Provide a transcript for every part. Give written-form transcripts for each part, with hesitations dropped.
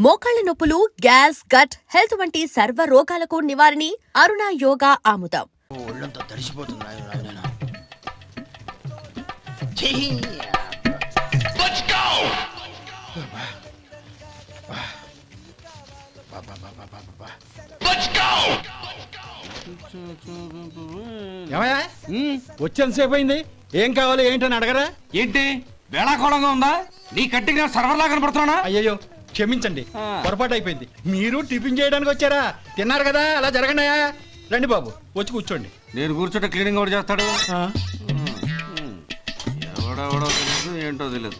మోకాళ్ల నొప్పులు, gas, gut health వంటి సర్వ రోగాలకు నివారణి అరుణ యోగా ఆముదం. ఒళ్ళంతా తడిసిపోతుంది. వచ్చేంతసేపు అయింది. ఏం కావాలి ఏంటని అడగరా? ఏంటి వేళాకోళంగా ఉందా? నీ కట్టిగా సర్వర్లా కనపడుతున్నా? అయ్యయ్యో క్షమించండి, పొరపాటు అయిపోయింది. మీరు టిఫిన్ చేయడానికి వచ్చారా? తిన్నారు కదా, అలా జరగండియా. రండి బాబు, వచ్చి కూర్చోండి. నేను కూర్చోట క్లీనింగ్ కూడా చేస్తాడు. ఎవడెవడో తెలియదు, ఏంటో తెలియదు.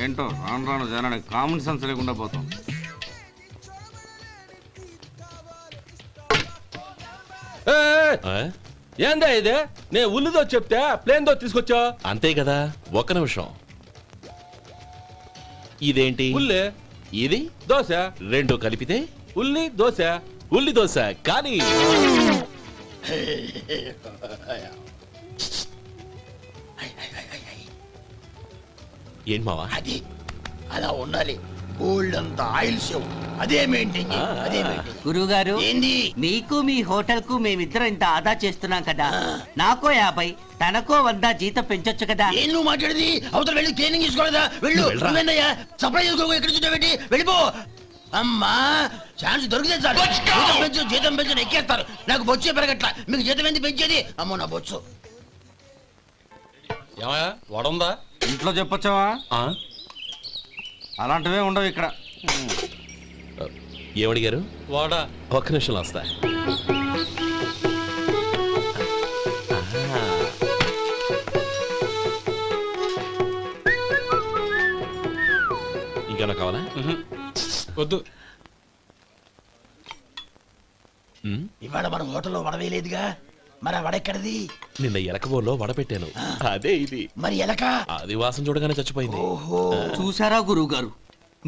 ఏంటో రాను రాను జనానికి కామన్ సెన్స్ లేకుండా పోతాం. ఏందా ఇదే? నేను ఉల్లిదో చెప్తే ప్లేన్ దో తీసుకొచ్చా అంతే కదా. ఒక్క నిమిషం. ఇదేంటి? ఉల్లి. ఇది దోశ. రెండు కలిపితే ఉల్లి దోశ. ఉల్లి దోశ. కానీ ఏం మావా అది అలా ఉండాలి. గోల్డ్ అంత ఆయిల్ షో అదే మెయింటైన్. గురువుగారు, ఏంది? మీకు మీ హోటల్ కు మేమిద్దరం ఇంత ఆదా చేస్తున్నాం కదా, నాకో 50 తనకో 100 జీతం పెంచొచ్చు కదా. ఏం నువ్వు మాట్లాడేది? అవతల వెళ్ళి ట్రైనింగ్ తీసుకోలేదా? వెళ్ళు. నువ్వేందయ్యా సప్లై చేసుకో, ఎక్కడ చూడబెట్టి వెళ్ళిపో. అమ్మా ఛాన్స్ దొరికితే చాలు. జీతం పెంచు ఎక్కేస్తారు. నాకు బొచ్చే పెరగట్ల. మీకు జీతం ఎందుకు పెంచేది? అమ్మో నా బొచ్చు. ఏమయ్యా వడుందా? ఇంట్లో చెప్పొచ్చావా? అలాంటివే ఉండవు ఇక్కడ. ఏమడిగారు? వాడా. ఒక్క నిమిషం వస్తా. ఇంకేనా కావాలా? వద్దు. ఇవాళ మన హోటల్లో వడవేయలేదుగా, మరి ఆ వడెక్కడిది? నిన్న ఎలకబోల్లో వడపెట్టాను. అదే ఇది. మరి ఎలక అది వాసన చూడగానే చచ్చిపోయింది. చూసారా గురువు గారు,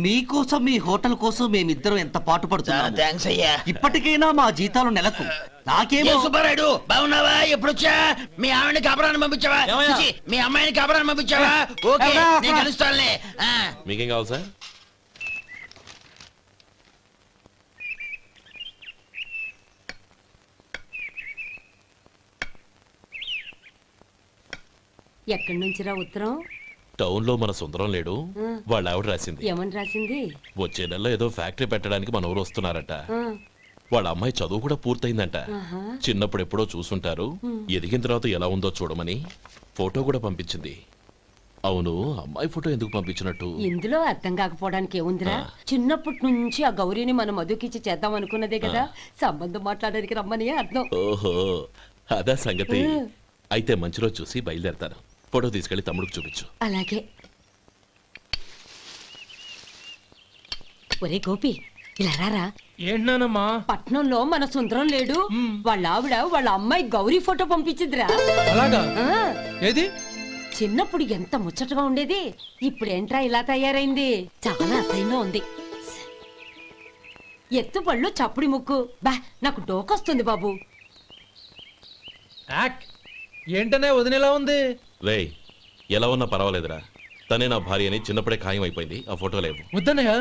మీకోసం మీ హోటల్ కోసం మేమిద్దరం ఎంత పాటు పడుతున్నాం. థాంక్స్ అయ్యా. ఇప్పటికైనా మా జీతాలు నెలకు నాకేమో. సుబ్బారాయుడు బాగున్నావా? ఎప్పుడొచ్చా? మీ ఆవిడని కాపురాన్ని పంపించావా? చిచి, మీ అమ్మాయిని కాపురాన్ని పంపించావా? ఓకే, నేను కలుస్తానులే. మీకేం కావాలి సార్? ఎక్కడి నుంచిరా ఉత్తరం? టౌన్ లో మన సుందరం లేడు, వాళ్ళ ఆవిడ రాసింది. ఏమని రాసింది? వచ్చే నెలలో ఏదో ఫ్యాక్టరీ పెట్టడానికి మన ఊరు వస్తున్నారట. వాళ్ళ అమ్మాయి చదువు కూడా పూర్తయిందంట. చిన్నప్పుడు ఎప్పుడో చూసుంటారు, ఎదిగిన తర్వాత ఎలా ఉందో చూడమని ఫోటో కూడా పంపించింది. అవును, అమ్మాయి ఫోటో ఎందుకు పంపించినట్టు? ఇందులో అర్థం కాకపోవడానికి ఏముందిరా? చిన్నప్పటి నుంచి ఆ గౌరీని మనం మధుకిచ్చి చేద్దాం అనుకున్నదే కదా, సంబంధం మాట్లాడడానికి రమ్మని అర్థం. ఓహో, అదా సంగతి. అయితే మంచి రోజు చూసి బయలుదేరతాను. ఫోటో తీసుకెళ్లి తమ్ముడికి చూపించు. అలాగే. ఒరే గోపి, ఇలా రారా. ఏంటన్నానమ్మా? పట్నంలో మన సుందరం లేడు, వాళ్ళ ఆవిడ వాళ్ళ అమ్మాయి గౌరీ ఫోటో పంపించిద్దిరా. అలాగా? ఏది? చిన్నప్పుడు ఎంత ముచ్చటగా ఉండేది, ఇప్పుడేంట్రా ఇలా తయారైంది? చాలా అసహ్యంగా ఉంది. ఎత్తు పళ్ళు, చప్పుడి ముక్కు, బా నాకు డోకొస్తుంది బాబు. ఏంటనే వదినేలా ఉంది? రేయ్, ఎలా ఉన్నా పర్వాలేదురా. తనే నా భార్య అని చిన్నప్పుడే ఖాయం అయిపోయింది. ఆ ఫోటో లేవు. వద్దన్నయ్య,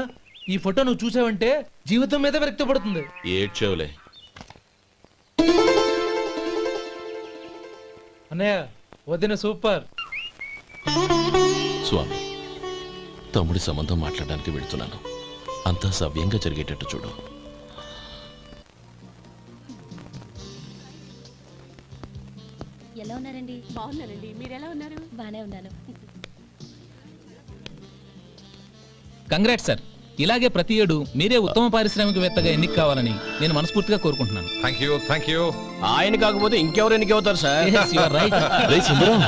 ఈ ఫోటో నువ్వు చూసావంటే జీవితం మీద వ్యక్తపడుతుంది. ఏడ్చేవులే. అన్నయ్య, వదిన సూపర్. స్వామి, తమ్ముడి సంబంధం మాట్లాడడానికి వెళుతున్నాను. అంతా సవ్యంగా జరిగేటట్టు చూడు. ఎలా ఉన్నారండి? బాగున్నానండి, మీరు ఎలా ఉన్నారు? బానే ఉన్నాను. Congrats sir. ఇలాగే ప్రతి ఏడు మీరే ఉత్తమ పారిశ్రామికవేత్తగా ఎన్నిక కావాలని నేను మనస్ఫూర్తిగా కోరుకుంటున్నాను. Thank you. ఆయన కాకపోతే ఇంకెవరు ఎన్నిక అవుతారు sir? Yes, you are right. రేయ్ సుందరం,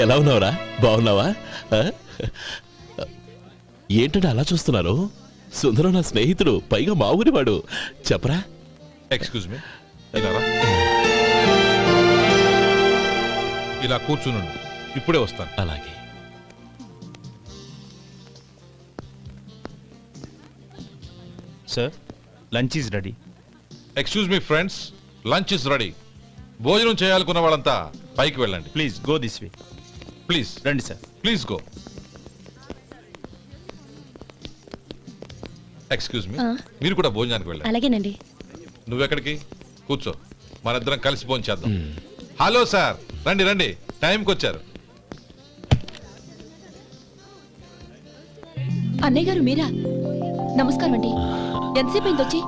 ఎలా ఉన్నావురా? బాగున్నావా? ఏంటంటే అలా చూస్తున్నారు? సుందరం నా స్నేహితుడు, పైగా మా ఊరివాడు. చెప్పరా? ఎక్స్క్యూజ్ మీ, ఇలా కూర్చున్నాను, ఇప్పుడే వస్తాను. అలాగే. Sir, lunch is ready. Excuse me friends, lunch is ready. భోజనం చేయాలనుకున్న వాళ్ళంతా పైకి వెళ్ళండి. Please go this way. Please రండి sir. Please go. Excuse me మీరు కూడా భోజనానికి వెళ్ళండి. అలాగేనండి. నువ్వెక్కడికి? కూర్చో, మనిద్దరం కలిసి భోజనం చేద్దాం. హలో సార్, రండి రండి, టైంకి వచ్చారు. అన్నయ్య గారు మీరా? నమస్కారం అండి. ఎంతసేపు అయింది వచ్చి?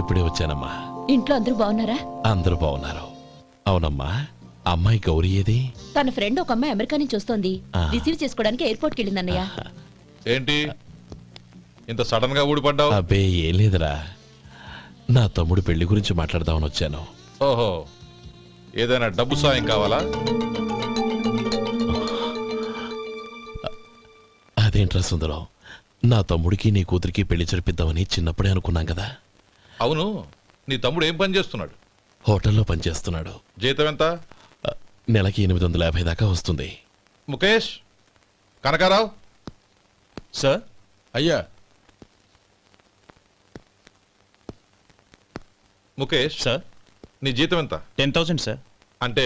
ఇప్పుడే వచ్చానమ్మా. ఇంట్లో అందరూ బాగున్నారా? అందరూ బాగున్నారు. అవునమ్మా, అమ్మాయి గౌరీ ఏది? తన ఫ్రెండ్ ఒక అమ్మాయి అమెరికా నుంచి వస్తోంది. ఆ. రిసీవ్ చేసుకోవడానికి ఎయిర్పోర్ట్ కి వెళ్ళింది అన్నయ్య. ఏంటి ఇంత సడన్ గా ఊడిపడ్డావు? అబ్బే ఏం లేదురా, నా తమ్ముడు పెళ్లి గురించి మాట్లాడదామని వచ్చాను. ఓహో, ఏదైనా డబ్బు సాయం కావాలా? అదేంట్రా సుందరం, నా తమ్ముడికి నీ కూతురికి పెళ్లి జరిపిద్దామని చిన్నప్పుడే అనుకున్నాం కదా. అవును, నీ తమ్ముడు ఏం పని చేస్తున్నాడు? హోటల్లో పనిచేస్తున్నాడు. జీతం ఎంత? నెలకి 850 దాకా వస్తుంది. ముఖేష్, కనకారావు. సార్. అయ్యా ముఖేష్, సార్. నీ జీతం ఎంత? 10,000 సార్. అంటే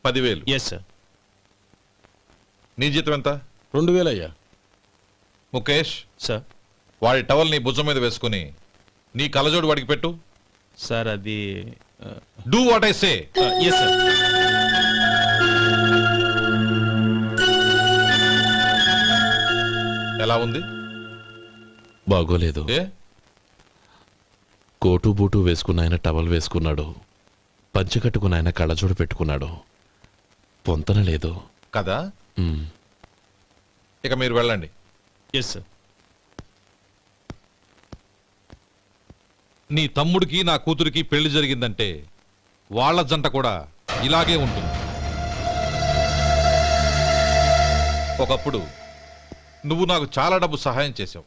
10,000. Yes sir. నీ జీతం ఎంత? 2,000 అయ్యా. ముఖేష్, సార్. వాడి టవల్ నీ భుజం మీద వేసుకుని నీ కలజోడు వాడికి పెట్టు. సార్ అది do what I say. Yes sir. ఎలా ఉంది? బాగోలేదు. ఏ? కోటు బూటు వేసుకున్న ఆయన టవల్ వేసుకున్నాడు, పంచె కట్టుకున్న ఆయన కళ్ళజోడు పెట్టుకున్నాడు. పొంతన లేదు కదా. ఉమ్. ఇక మీరు వెళ్ళండి. Yes sir. నీ తమ్ముడికి నా కూతురికి పెళ్లి జరిగిందంటే వాళ్ళ జంట కూడా ఇలాగే ఉంటుంది. ఒకప్పుడు నువ్వు నాకు చాలా డబ్బు సహాయం చేశావు,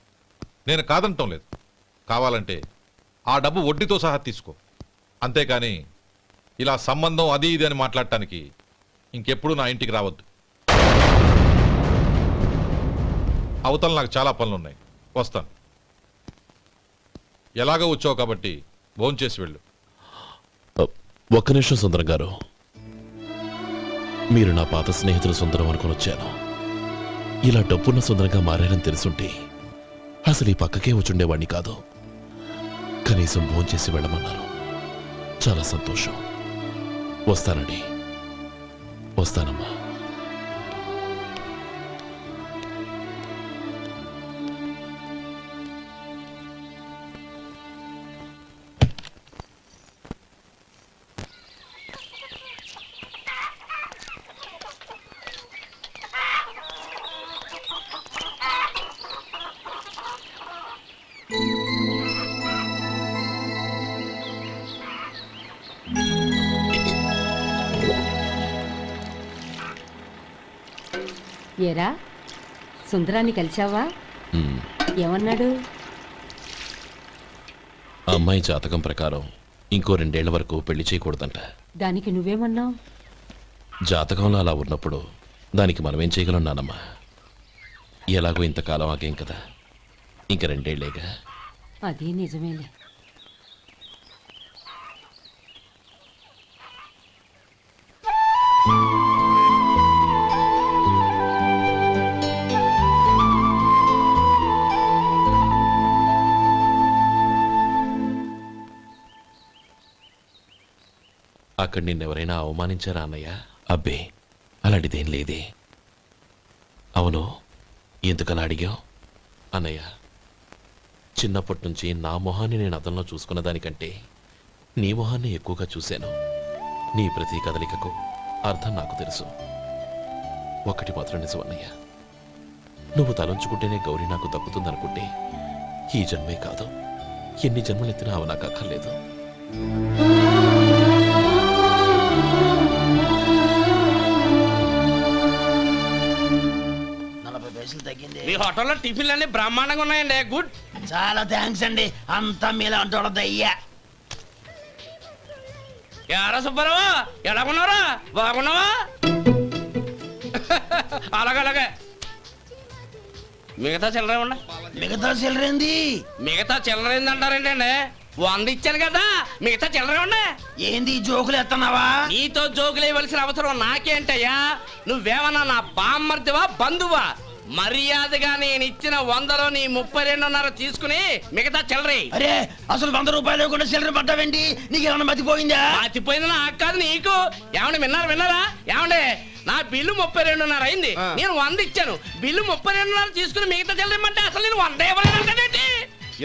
నేను కాదంటం లేదు. కావాలంటే ఆ డబ్బు వడ్డీతో సహా తీసుకో. అంతేకాని ఇలా సంబంధం అది ఇది అని మాట్లాడటానికి ఇంకెప్పుడు నా ఇంటికి రావద్దు. అవతల నాకు చాలా పనులున్నాయి, వస్తాను. ఎలాగో వచ్చావు కాబట్టి భోంచేసి వెళ్ళు. ఒక్క నిమిషం సుందరం గారు, మీరు నా పాత స్నేహితులు సుందరం అనుకుని వచ్చాను. ఇలా డబ్బున్న సుందరంగా మారారని తెలుసుంటే అసలు ఈ పక్కకే వచ్చుండేవాణ్ణి కాదు. కనీసం భోంచేసి వెళ్ళమన్నారు, చాలా సంతోషం. వస్తానండి. వస్తానమ్మా. ఏరా సుందరాన్ని కలిశావా? ఉమ్. ఏమన్నాడు? అమ్మాయి జాతకం ప్రకారం ఇంకో 2 ఏళ్ల వరకు పెళ్లి చేయకూడదంట. దానికి నువ్వేమన్నావు? జాతకంలో అలా ఉన్నప్పుడు దానికి మనమేం చేయగలం నానమ్మా? ఎలాగో ఇంతకాలం ఆగేం కదా, ఇంక 2 ఏళ్లేగా. అది నిజమేలే. అక్కడ నిన్నెవరైనా అవమానించారా అన్నయ్య? అబ్బే అలాంటిదేం లేదే. అవును, ఎందుకలా అడిగావు? అన్నయ్య, చిన్నప్పటి నుంచి నా మొహాన్ని నేను అద్దంలో చూసుకున్న దానికంటే నీ మొహాన్ని ఎక్కువగా చూశాను. నీ ప్రతి కదలికకు అర్థం నాకు తెలుసు. ఒకటి మాత్రం నిజం అన్నయ్య, నువ్వు తలంచుకుంటేనే గౌరీ నాకు దక్కుతుందనుకుంటే ఈ జన్మే కాదు, ఎన్ని జన్మలెత్తినా అవి నాకు అక్కర్లేదు. 40 పైసలు తగ్గింది. మీ హోటల్లో టిఫిన్లు అన్ని బ్రహ్మాండంగా ఉన్నాయండి. గుడ్. చాలా థ్యాంక్స్ అండి, అంతా మీలా అంటాడు అయ్యా. యారా సుబ్బారావు, ఎలా ఉన్నారా? బాగున్నావా? అలాగే మిగతా చిల్లర ఉన్నా. మిగతా చిల్లరేంది? మిగతా చిల్లర ఏందంటారండి? 100 ఇచ్చాను కదా, మిగతా చిల్లర ఉన్నా. ఏంది జోకులు ఎత్తన్నావా? నీతో జోకులు ఇవ్వాల్సిన అవసరం నాకేంటయ్యా? నువ్వేమన్నా నా బామ్మర్దివా బంధువా? మర్యాదగా నేను ఇచ్చిన 100లో నీ 32.5 తీసుకుని మిగతా చిల్లరి. అరే అసలు 100 రూపాయలు కూడా సిల్లర్ పడ్డావేంటి? నీకు ఏమన్నా మతిపోయిందా? పాతిపోయింది నాకు కాదు నీకు. ఏమండి విన్నారా ఏమండి? నా బిల్లు 32.5 అయింది. నేను 100 ఇచ్చాను. బిల్లు 32.5 తీసుకుని మిగతా చిల్లరమంటే అసలు నేను 100 ఇవ్వలేదంటే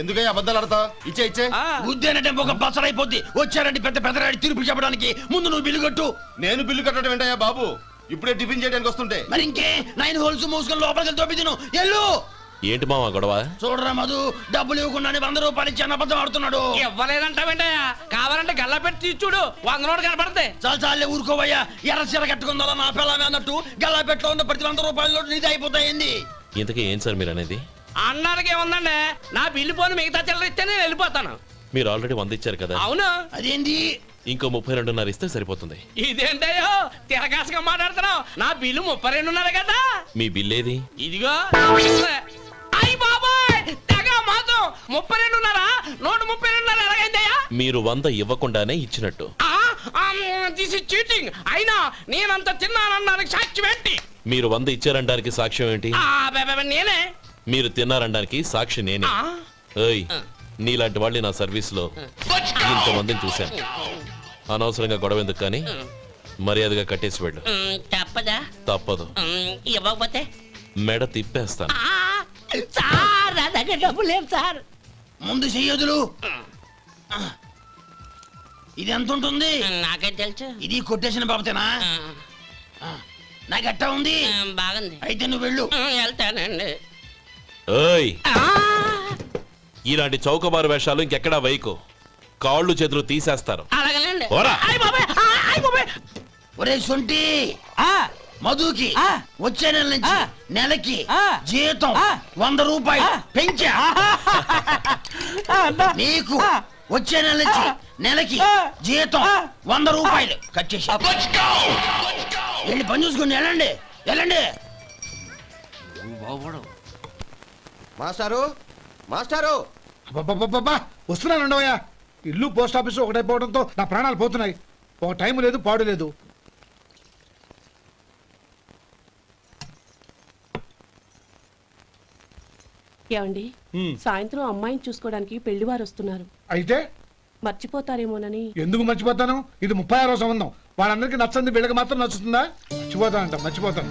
ఎందుకయ్యా అబద్ధాలు ఆడతావు? ఇచ్చే ఉద్యానంటే ఒక పచ్చడైపోద్ది. వచ్చారంటే పెద్ద పెద్దరాడి తీర్పు చెప్పడానికి ముందు నువ్వు బిల్లు కట్టు. నేను బిల్లు కట్టడం ఏంటయ్యా బాబు? ఇప్పుడే టిఫిన్ చేయడానికి వస్తుంటే. మరి ఇంకే 9 హోల్స్ మూసుకొని లోపలికి తోపి తిను. ఎల్లు. ఏంటి మావా గొడవ? చూడరా మధు, డబ్బులు ఇవ్వకుండానే 100 రూపాయలు ఇచ్చి అబద్ధం ఆడుతున్నాడు. ఇవ్వలేదంటావేంటయ్యా? కావాలంటే గల్లా పెట్టి తీసి చూడు, 100 నోటు కనపడతాయి. చాలే ఊరుకోవయ్యా. ఎర్ర చీర కట్టుకుందా నా పిల్లమే అన్నట్టు గల్లా పెట్లో ఉన్న ప్రతి 100 రూపాయలు నీది అయిపోతాయింది. ఇంతకీ ఏం సార్ మీరు అనేది? అన్నానికి ఏముందండి, నా బిల్లు పోను మిగతా చిల్లర ఇస్తే నేను వెళ్ళిపోతాను. మీరు ఆల్రెడీ 100 ఇచ్చారు కదా. అవును. అదేంటి? ఇంకో 32.5 ఇస్తే సరిపోతుంది. ఇదేంటయ్యో తిరగాసుగా మాట్లాడుతున్నావు? నా బిల్లు 32.5 కదా. మీ బిల్ ఏది? ఇదిగో. అయ్య బాబాయ్, తెగ మాతో 32.5 132.5 ఎలాగైందయ్యా? మీరు 100 ఇవ్వకుండానే ఇచ్చినట్టు. This is cheating. అయినా నేనంత తిన్నానన్నానికి సాక్ష్యం ఏంటి? మీరు 100 ఇచ్చారనడానికి సాక్ష్యం ఏంటి? నేనే. మీరు తిన్నారనడానికి సాక్షి నేనే. ఏయ్, నీలాంటి వాళ్ళని నా సర్వీస్ లో ఇంతమందిని చూశాను. అనవసరంగా గొడవ ఎందుకు కానీ మర్యాదగా కట్టేసి వెళ్ళు. తప్పదా? తప్పదు. ఇవ్వకపోతే మెడ తిప్పేస్తాను. సార్ నా దగ్గర డబ్బు లేవు సార్. ముందు చెయ్యదులు. ఇది ఎంత ఉంటుంది? నాకేం తెలుసు. ఇది కొట్టేసిన బాబతేనా? నాకు ఎట్టా ఉంది? బాగుంది. అయితే నువ్వు వెళ్ళు. వెళ్తానండి. ఏయ్, ఇలాంటి చౌకబారు వేషాలు ఇంకెక్కడా వైకు. కాళ్ళు చేతులు తీసేస్తారు. అలాగేనండి. పోరా. ఒరే సొంటి, మధుకి వచ్చే నెల నుంచి నెలకి జీతం 100 రూపాయలు పెంచా. నీకు వచ్చే నెల నుంచి నెలకి జీతం 100 రూపాయలు కట్ చేసి వెళ్ళి పని చూసుకుని వెళ్ళండి. మాస్టారు మాస్టారు వస్తున్నానండవయ్యా. ఇల్లు పోస్ట్ ఆఫీసు ఒకటైపోవడంతో నా ప్రాణాలు పోతున్నాయి. ఒక టైం లేదు, పాడు లేదు. ఏమండి, సాయంత్రం అమ్మాయిని చూసుకోవడానికి పెళ్లివారు వస్తున్నారు. అయితే మర్చిపోతారేమోనని. ఎందుకు మర్చిపోతాను? ఇది 36వ సంబంధం. వాళ్ళందరికీ నచ్చంది వీళ్ళకి మాత్రం నచ్చుతుందా? మర్చిపోతాను.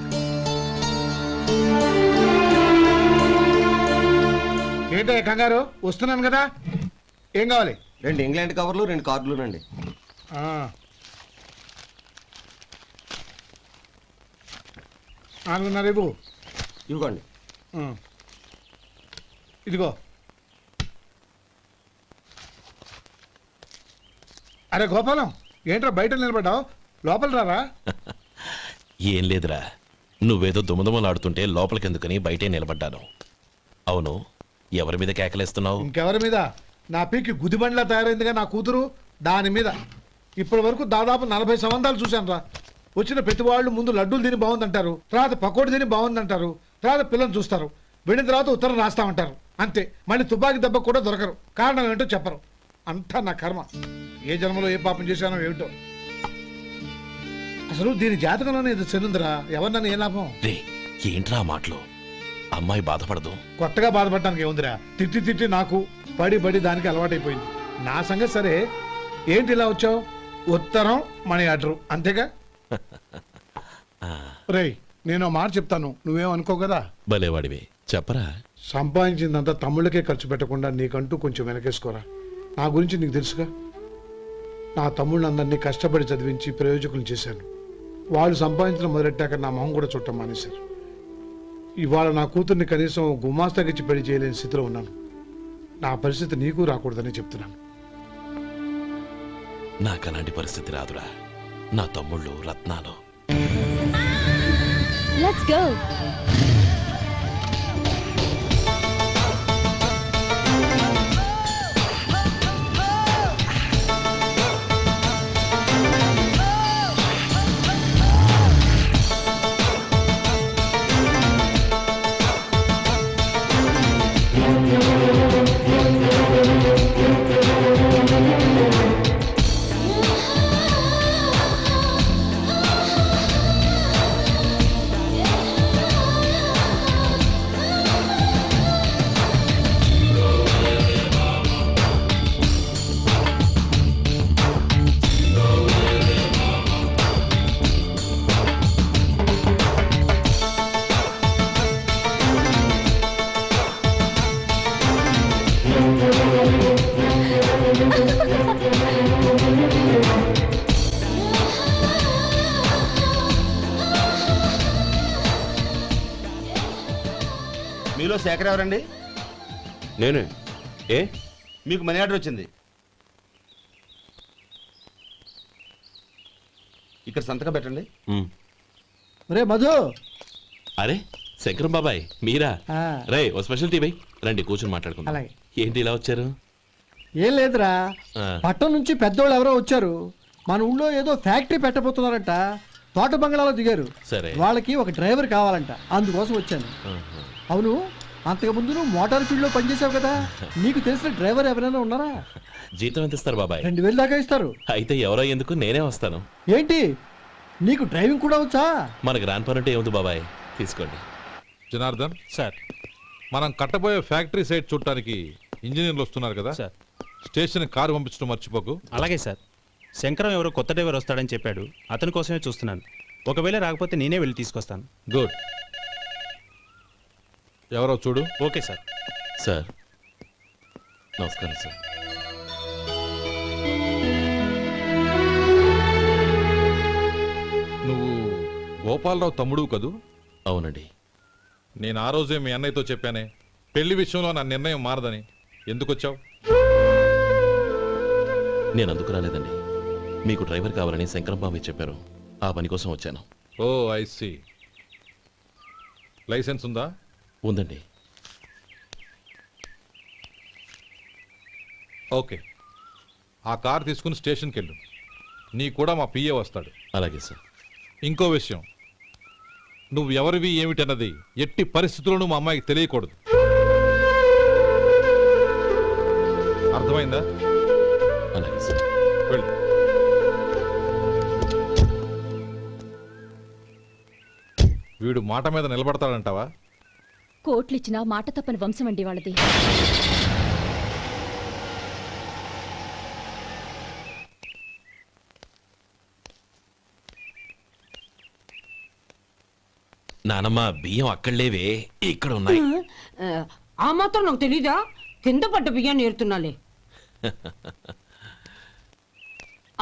ఏంటో కంగారు? వస్తున్నాను కదా. ఏం కావాలి? 2 ఇంగ్లాండ్ కవర్లు 2 కార్డులు రండి. రేపు ఇవ్వండి. ఇదిగో. అరే గోపాలం, ఏంట్రా బయట నిలబడ్డావు? లోపల రారా. ఏం లేదురా, నువ్వేదో దుమదుమలాడుతుంటే లోపలికెందుకని బయటే నిలబడ్డాను. అవును, ఎవరి మీద కేకలేస్తున్నావు? ఇంకెవరి మీద? నా పీకి గుదిబండ్లా తయారైందిగా నా కూతురు, దాని మీద. ఇప్పటి వరకు దాదాపు 40 సంబంధాలు చూశాను రా. వచ్చిన ప్రతి వాళ్ళు ముందు లడ్డూలు తిని బాగుందంటారు, తర్వాత పకోడి తిని బాగుందంటారు, తర్వాత పిల్లలు చూస్తారు, వెళ్ళిన తర్వాత ఉత్తరం రాస్తామంటారు. అంతే. మళ్ళీ తుపాకీ దెబ్బ కూడా దొరకరు. కారణం ఏంటో చెప్పరు. అంతా నా కర్మ. ఏ జన్మలో ఏ పాపం చేశానో ఏమిటో. అసలు దీని జాతకంలోనే ఇది చెందుందిరా. ఎవరినన్నా ఏ లాభం? ఏంట్రా మాటలు? అమ్మాయి బాధపడదు. కొత్తగా బాధపడటానికి ఏముందిరా? తిట్టి నాకు పడి దానికి అలవాటైపోయింది. నా సంగతి సరే, ఏంటి ఇలా వచ్చావు? ఉత్తరం మనీ ఆర్డర్ అంతేగా. రేయ్, నేను మాట చెప్తాను, నువ్వేం అనుకో కదా. భలేవాడివి, చెప్పరా. సంపాదించిందంతా తమ్ముళ్ళకే ఖర్చు పెట్టకుండా నీకంటూ కొంచెం వెనకేసుకోరా. నా గురించి నీకు తెలుసుగా. నా తమ్ముళ్ళందరినీ కష్టపడి చదివించి ప్రయోజకులు చేశాను. వాళ్ళు సంపాదించడం మొదలెట్టాక నా మొహం కూడా చుట్టం మానేశారు. ఇవాళ నా కూతుర్ని కనీసం గుమాస్తాకిచ్చి పెళ్లి చేయలేని స్థితిలో ఉన్నాను. నా పరిస్థితి నీకు రాకూడదని చెప్తున్నాను. నాకు అలాంటి పరిస్థితి రాదురా. నా తమ్ముళ్ళు రత్నాలు. Let's go. మీలో శేఖర్ ఎవరండి? నేనే. ఏ? మీకు మనీ ఆర్డర్ వచ్చింది. ఇక్కడ సంతకం పెట్టండి. రే మధు, అరే శంకరం బాబాయ్ మీరా? ఆ. రే ఓ స్పెషల్ టీ బై రండి కూర్చొని మాట్లాడుకుందాం. అలాగే. ఏంటి ఇలా వచ్చారు? ఏం లేదురా, ఆ. పట్టణం నుంచి పెద్దోళ్ళు ఎవరో వచ్చారు. మన ఊళ్ళో ఏదో ఫ్యాక్టరీ పెట్టబోతున్నారంట. తోట బంగ్లాలో దిగారు. సరే. వాళ్ళకి ఒక డ్రైవర్ కావాలంట, అందుకోసం వచ్చాను. ఆహా. అవును, అంతకుముందు నువ్వు మోటార్ ఫీల్డ్ లో పనిచేసావు కదా, నీకు తెలిసిన డ్రైవర్ ఎవరైనా ఉన్నారా? జీతం ఎంత ఇస్తారు బాబాయ్? 2000 దాకా ఇస్తారు. అయితే ఎవరో ఎందుకు నేనే వస్తాను. ఏంటి, నీకు డ్రైవింగ్ కూడా వచ్చా? మనకు రాని పని అంటే ఏముంది బాబాయ్, తీసుకోండి. జనార్దన్, సార్. మనం కట్టబోయే ఫ్యాక్టరీ సైట్ చూడటానికి ఇంజనీర్లు వస్తున్నారు కదా, సార్. స్టేషన్ కారు పంపించడం మర్చిపోకు. అలాగే సార్. శంకరం ఎవరో కొత్త డ్రైవర్ వస్తాడని చెప్పాడు, అతని కోసమే చూస్తున్నాను. ఒకవేళ రాకపోతే నేనే వెళ్ళి తీసుకొస్తాను. గుడ్. ఎవరో చూడు. Okay sir. సార్ నమస్కారం సార్. నువ్వు గోపాలరావు తమ్ముడు కదూ? అవునండి. నేను ఆ రోజే మీ అన్నయ్యతో చెప్పానే, పెళ్లి విషయంలో నా నిర్ణయం మారదని. ఎందుకు వచ్చావు? నేను అందుకు రాలేదండి, మీకు డ్రైవర్ కావాలని శంకరం బాబాయ్ చెప్పారు, ఆ పని కోసం వచ్చాను. ఓ ఐ సీ. లైసెన్స్ ఉందా? ఉందండి. ఓకే, ఆ కార్ తీసుకుని స్టేషన్కి వెళ్ళు. నీ కూడా మా పిఏ వస్తాడు. అలాగే సార్. ఇంకో విషయం, నువ్వు ఎవరివి ఏమిటన్నది ఎట్టి పరిస్థితుల్లోనూ మా అమ్మాయికి తెలియకూడదు. అర్థమైందా? అలాగే సార్. వెళ్ళు. వీడు మాట మీద నిలబడతాడంటావా? కోట్లిచ్చినా మాట తప్పని వంశం అండి వాళ్ళది. నానమ్మ బియ్యం అక్కడ లేవే, ఇక్కడ ఉన్నాయి. ఆ మాత్రం నాకు తెలీదా? కింద పడ్డ బియ్యాన్ని ఏరుతున్నాలే.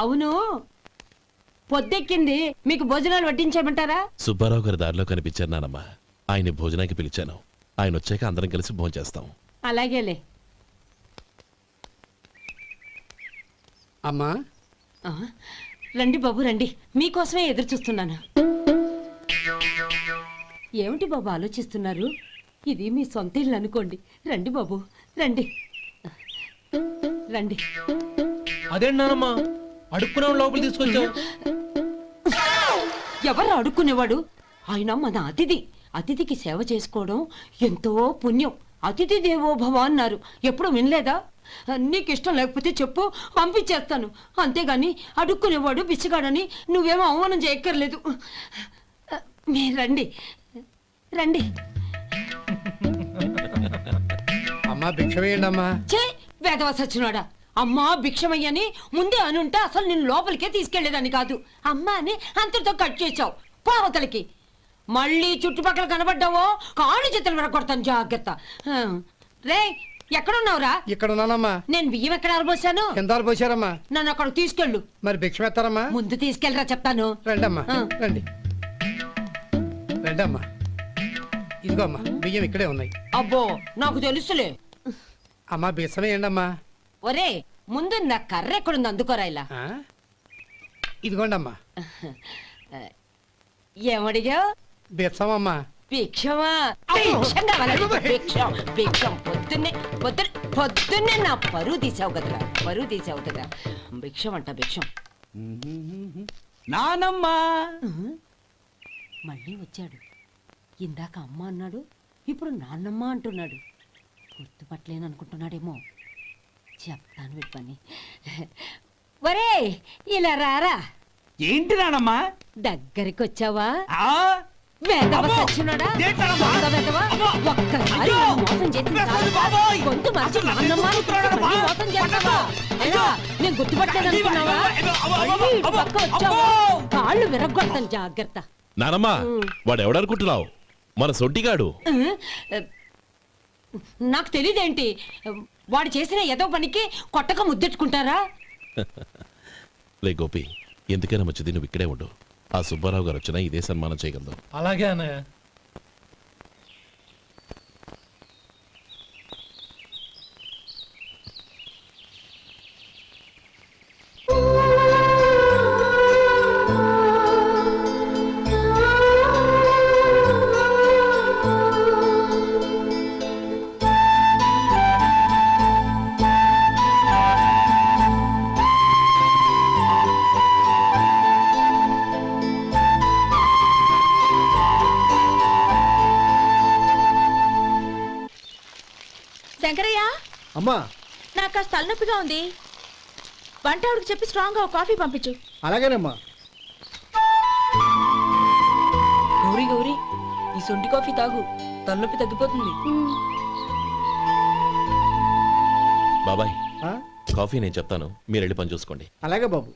అవును, పొద్దెక్కింది, మీకు భోజనాలు వడ్డించేయమంటారా? సుబ్బారావు గారి దారిలో కనిపించారు నానమ్మ, ఆయన భోజనానికి పిలిచాను. ఆయన వచ్చాక అందరం కలిసి భోజనం చేస్తాం. అలాగేలే. అమ్మా రండి బాబు రండి, మీకోసమే ఎదురు చూస్తున్నాను. ఏమిటి బాబు ఆలోచిస్తున్నారు? ఇది మీ సొంత ఇల్లు అనుకోండి. రండి బాబు రండి రండి. అదేంటి నానమ్మా, అడుక్కునే లోపల తీసుకొచ్చావు? ఎవరు అడుక్కునేవాడు? ఆయన మన అతిథి. అతిథికి సేవ చేసుకోవడం ఎంతో పుణ్యం. అతిథి దేవో భవ అన్నారు, ఎప్పుడు వినలేదా? నీకు ఇష్టం లేకపోతే చెప్పు, పంపించేస్తాను. అంతేగాని అడుక్కునేవాడు బిచ్చగాడని నువ్వేమో అవమానం చేయక్కర్లేదు. మీరు రండి రండి. అమ్మా భిక్ష వేయండి అమ్మా. చే వేదవ సచ్చినాడా, అమ్మా భిక్షమయ్యని ముందే అనుంటే అసలు నేను లోపలికే తీసుకెళ్లేదని కాదు. అమ్మా అని అంతటితో కట్ చేసావు. పావతలకి మళ్ళీ చుట్టుపక్కల కనబడ్డావో కాళ్ళు చేతులు విరగొడతాను, జాగ్రత్త. రే ఎక్కడున్నావురా? ఇక్కడ ఉన్నానమ్మా. నేను బియ్యం ఎక్కడ ఆరబోసాను? కింద పోసారమ్మా. నన్ను అక్కడ తీసుకెళ్ళు. మరి భిక్ష పెడతారమ్మా? ముందు తీసుకెళ్ళరా చెప్తాను. రండమ్మా రండి రండమ్మా. ఇదిగో అమ్మా, బియ్యం ఇక్కడే ఉన్నాయి. అబ్బో నాకు తెలుసులే. అమ్మా బిచ్చం వేయండి అమ్మా. ఒరే ముందు నా కర్ర ఎక్కడుంది, అందుకోరా ఇలా. ఇదిగోండి అమ్మా. ఏమడిగా? బిచ్చమమ్మా. భిక్షమా? భిక్షం కావాలండి, భిక్షం భిక్షం. పొద్దున్నే నా పరువు తీసావు కదరా, పరువు తీసావు కదా. భిక్షం అంట భిక్షం. నానమ్మా మళ్ళీ వచ్చాడు. ఇందాక అమ్మ అన్నాడు, ఇప్పుడు నాన్నమ్మ అంటున్నాడు. గుర్తుపట్టలేననుకుంటున్నాడేమో. చెప్తాను వీడి పని. ఒరే ఇలా రారా. ఏంటి నానమ్మా? దగ్గరికి వచ్చావా? వేదవ సచ్చినోడా, దొంగ వేదవ. ఒక్కసారి నన్ను మోసం చేసింది చాలు. గొంతు మార్చి నాన్నమ్మ అని మళ్ళీ మోసం చేస్తావా? ఎలా? నేను గుర్తుపట్టలేదనుకున్నావా? మళ్ళీ ఇటు పక్క వచ్చావా? కాళ్ళు విరగొడతాను, జాగ్రత్త. నానమ్మ వాడు ఎవడనుకుంటున్నావు? మన సొంటిగాడు. నాకు తెలియదేంటి? వాడు చేసిన ఏదో పనికి కొట్టక ముద్దెట్టుకుంటారా? లే గోపి, ఎందుకైనా మంచిది నువ్వు ఇక్కడే ఉండు. ఆ సుబ్బారావు గారు వచ్చినా ఇదే సన్మానం చేయగలదు. అలాగే అన్నయ్య. శంకరయ్య, అమ్మా నాకు కాస్త తలనొప్పిగా ఉంది. వంటావిడికి చెప్పి స్ట్రాంగ్ గా కాఫీ పంపించు. అలాగేనమ్మా. గౌరీ గౌరీ, ఈ సొంటి కాఫీ తాగు, తలనొప్పి తగ్గిపోతుంది. బాబాయ్ ఆ? కాఫీ నేను చెప్తాను, మీరు వెళ్ళి పని చూసుకోండి. అలాగే బాబు.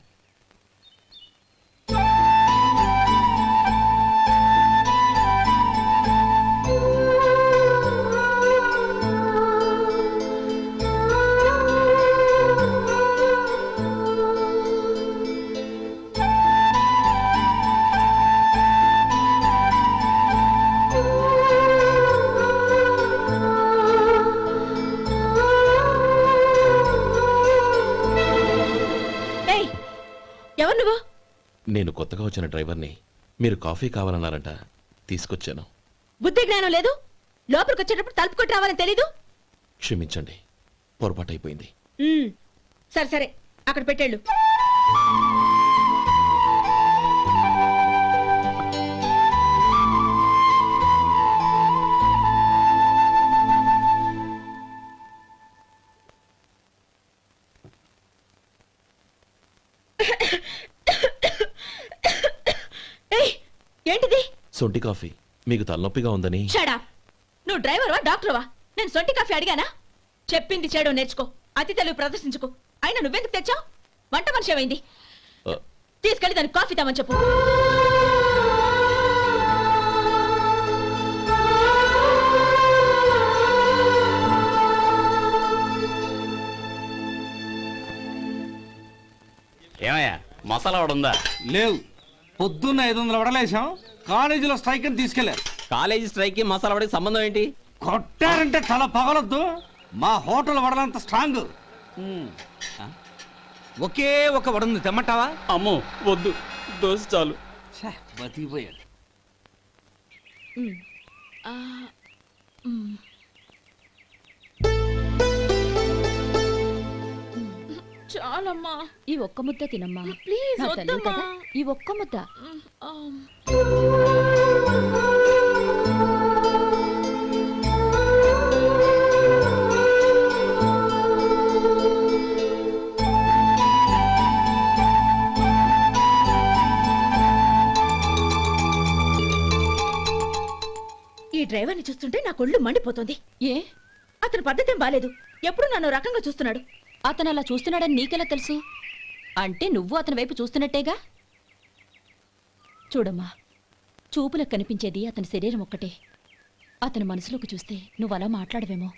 ఏయ్, ఎవరు నువ్వు? నేను కొత్తగా వచ్చిన డ్రైవర్ని. మీరు కాఫీ కావాలన్నారంట, తీసుకొచ్చాను. బుద్ధి జ్ఞానం లేదు. లోపలికి వచ్చేటప్పుడు తలుపు కొట్టి రావాలని తెలీదు. క్షమించండి, పొరపాటైపోయింది. సరే సరే, అక్కడ పెట్టేళ్ళు. ఏయ్, ఏంటిది? సొంటి కాఫీ. మీకు తలనొప్పిగా ఉందని. షడా, నువ్వు డ్రైవర్వా డాక్టర్వా? నేను సొంటి కాఫీ అడిగానా? చెప్పింది చేయడం నేర్చుకో, అతి తెలివి ప్రదర్శించుకో. అయినా నువ్వెందుకు తెచ్చావు? వంట మనిషి ఏమైంది? ఆ, తీసుకెళ్ళి దానికి కాఫీ తామని చెప్పు. ఏమయ్యా, మసాలా వాడు ఉందా? లేవు. పొద్దున్న 500 వడలేసాం, కాలేజీలో స్ట్రైక్ అని తీసుకెళ్లారు. కాలేజీ స్ట్రైక్ కి మసాలా వాడికి సంబంధం ఏంటి? కొట్టారంటే తల పగలొద్దు. మా హోటల్ వడలంత స్ట్రాంగ్. ఒకే ఒక వడుంది, తెమ్మంటావా? అమ్మో వద్దు, దోశ చాలు. బతికిపోయాడు. చాలమ్మా, ఈ ఒక్క ముద్ద తినమ్మా ప్లీజ్ నా తల్లి వద్దమ్మా. కదా, ఈ ఒక్క ముద్ద. ఈ డ్రైవర్ని చూస్తుంటే నా కొళ్ళు మండిపోతుంది. ఏ, అతని పద్ధతేం బాలేదు. ఎప్పుడు నన్ను రకంగా చూస్తున్నాడు. అతను అలా చూస్తున్నాడని నీకెలా తెలుసు? అంటే నువ్వు అతని వైపు చూస్తున్నట్టేగా. చూడమ్మా, చూపులకు కనిపించేది అతని శరీరం ఒక్కటే. అతని మనసులోకి చూస్తే నువ్వు అలా మాట్లాడవేమో.